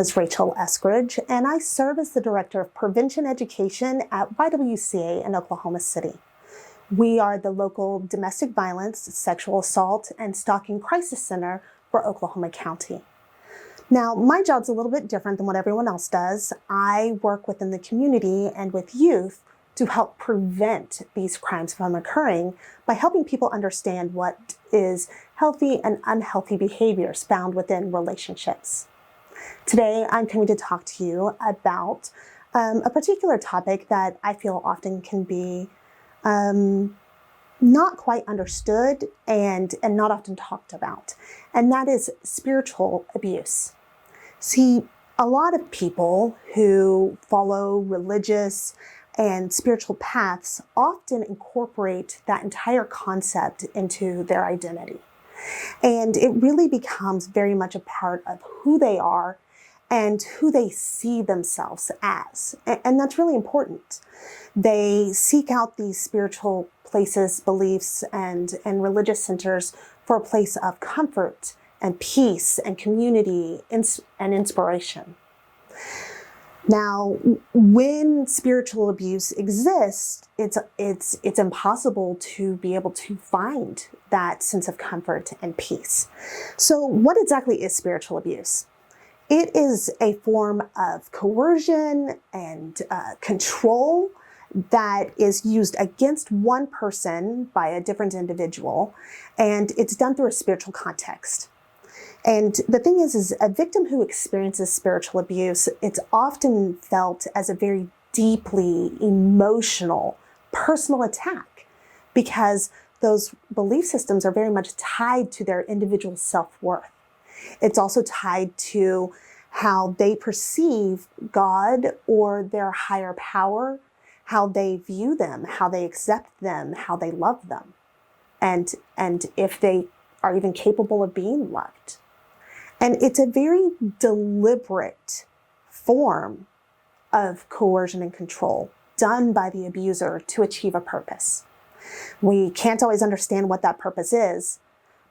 is Rachele Eskridge, and I serve as the Director of Prevention Education at YWCA in Oklahoma City. We are the local domestic violence, sexual assault, and stalking crisis center for Oklahoma County. Now, my job's a little bit different than what everyone else does. I work within the community and with youth to help prevent these crimes from occurring by helping people understand what is healthy and unhealthy behaviors found within relationships. Today, I'm coming to talk to you about a particular topic that I feel often can be not quite understood and not often talked about, and that is spiritual abuse. See, a lot of people who follow religious and spiritual paths often incorporate that entire concept into their identity. And it really becomes very much a part of who they are and who they see themselves as. And that's really important. They seek out these spiritual places, beliefs, and religious centers for a place of comfort and peace and community and inspiration. Now, when spiritual abuse exists, it's impossible to be able to find that sense of comfort and peace. So what exactly is spiritual abuse? It is a form of coercion and control that is used against one person by a different individual, and it's done through a spiritual context. And the thing is a victim who experiences spiritual abuse, it's often felt as a very deeply emotional, personal attack because those belief systems are very much tied to their individual self-worth. It's also tied to how they perceive God or their higher power, how they view them, how they accept them, how they love them, and if they are even capable of being loved. And it's a very deliberate form of coercion and control done by the abuser to achieve a purpose. We can't always understand what that purpose is,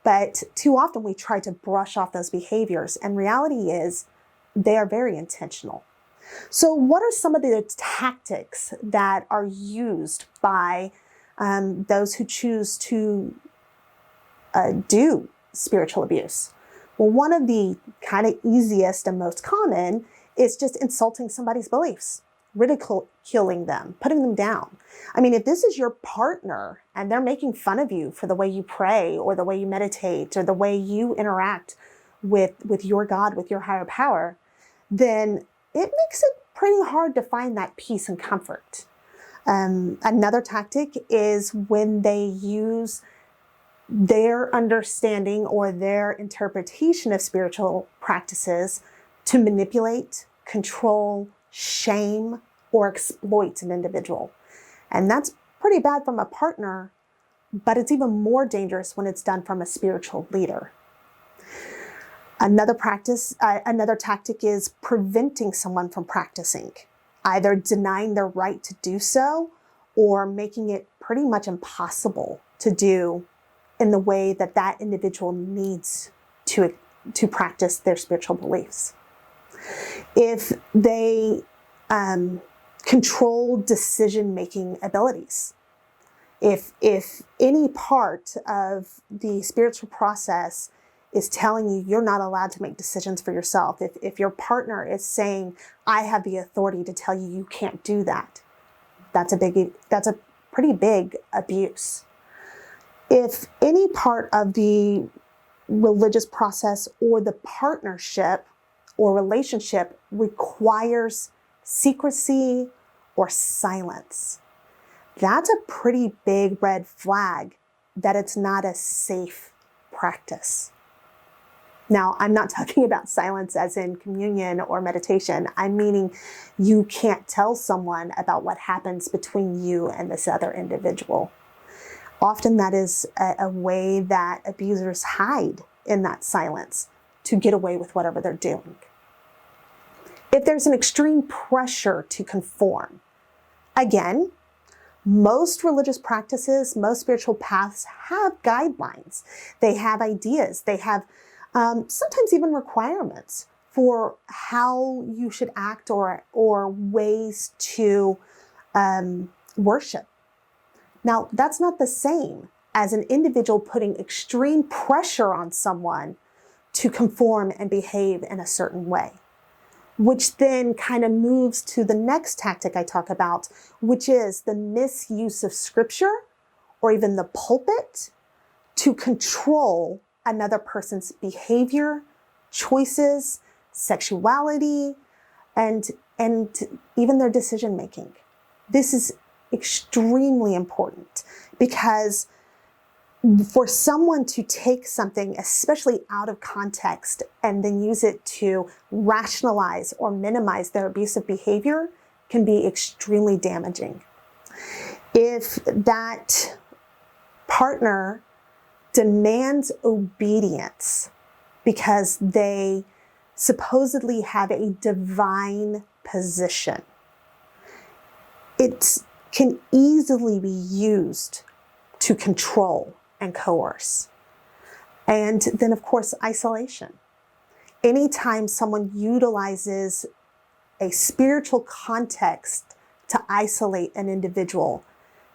but too often we try to brush off those behaviors, and reality is they are very intentional. So what are some of the tactics that are used by those who choose to do spiritual abuse? Well, one of the kind of easiest and most common is just insulting somebody's beliefs, ridiculing them, putting them down. I mean, if this is your partner and they're making fun of you for the way you pray or the way you meditate or the way you interact with your God, with your higher power, then it makes it pretty hard to find that peace and comfort. Another tactic is when they use their understanding or their interpretation of spiritual practices to manipulate, control, shame, or exploit an individual. And that's pretty bad from a partner, but it's even more dangerous when it's done from a spiritual leader. Another tactic is preventing someone from practicing, either denying their right to do so or making it pretty much impossible to do in the way that that individual needs to practice their spiritual beliefs. If they control decision-making abilities, if any part of the spiritual process is telling you you're not allowed to make decisions for yourself, if your partner is saying, I have the authority to tell you you can't do that, that's a pretty big abuse. If any part of the religious process or the partnership or relationship requires secrecy or silence, that's a pretty big red flag that it's not a safe practice. Now, I'm not talking about silence as in communion or meditation. I'm meaning you can't tell someone about what happens between you and this other individual. Often that is a way that abusers hide in that silence to get away with whatever they're doing. If there's an extreme pressure to conform, again, most religious practices, most spiritual paths have guidelines. They have ideas. They have sometimes even requirements for how you should act or ways to worship. Now, that's not the same as an individual putting extreme pressure on someone to conform and behave in a certain way, which then kind of moves to the next tactic I talk about, which is the misuse of scripture or even the pulpit to control another person's behavior, choices, sexuality, and even their decision making. This is extremely important because for someone to take something, especially out of context, and then use it to rationalize or minimize their abusive behavior can be extremely damaging. If that partner demands obedience because they supposedly have a divine position, it can easily be used to control and coerce. And then, of course, isolation. Anytime someone utilizes a spiritual context to isolate an individual,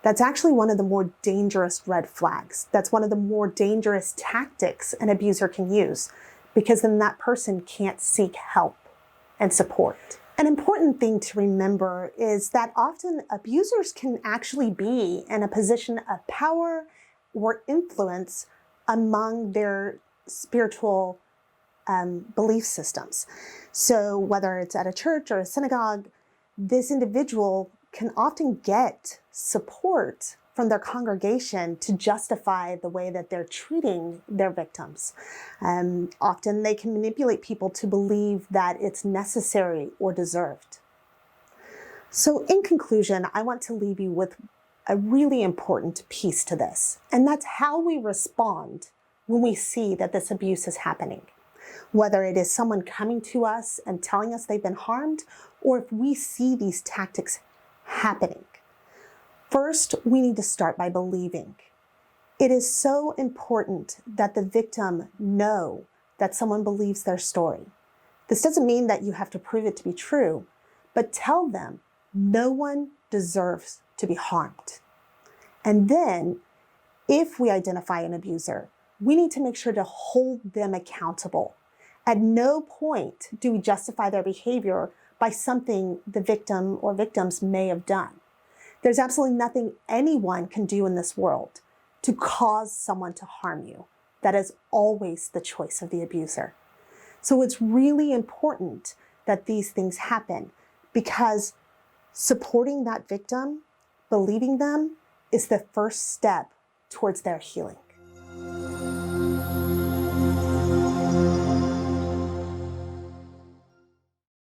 that's actually one of the more dangerous red flags. That's one of the more dangerous tactics an abuser can use, because then that person can't seek help and support. An important thing to remember is that often abusers can actually be in a position of power or influence among their spiritual belief systems. So whether it's at a church or a synagogue, this individual can often get support from their congregation to justify the way that they're treating their victims. Often they can manipulate people to believe that it's necessary or deserved. So in conclusion, I want to leave you with a really important piece to this, and that's how we respond when we see that this abuse is happening. Whether it is someone coming to us and telling us they've been harmed, or if we see these tactics happening. First, we need to start by believing. It is so important that the victim know that someone believes their story. This doesn't mean that you have to prove it to be true, but tell them no one deserves to be harmed. And then, if we identify an abuser, we need to make sure to hold them accountable. At no point do we justify their behavior by something the victim or victims may have done. There's absolutely nothing anyone can do in this world to cause someone to harm you. That is always the choice of the abuser. So it's really important that these things happen, because supporting that victim, believing them, is the first step towards their healing.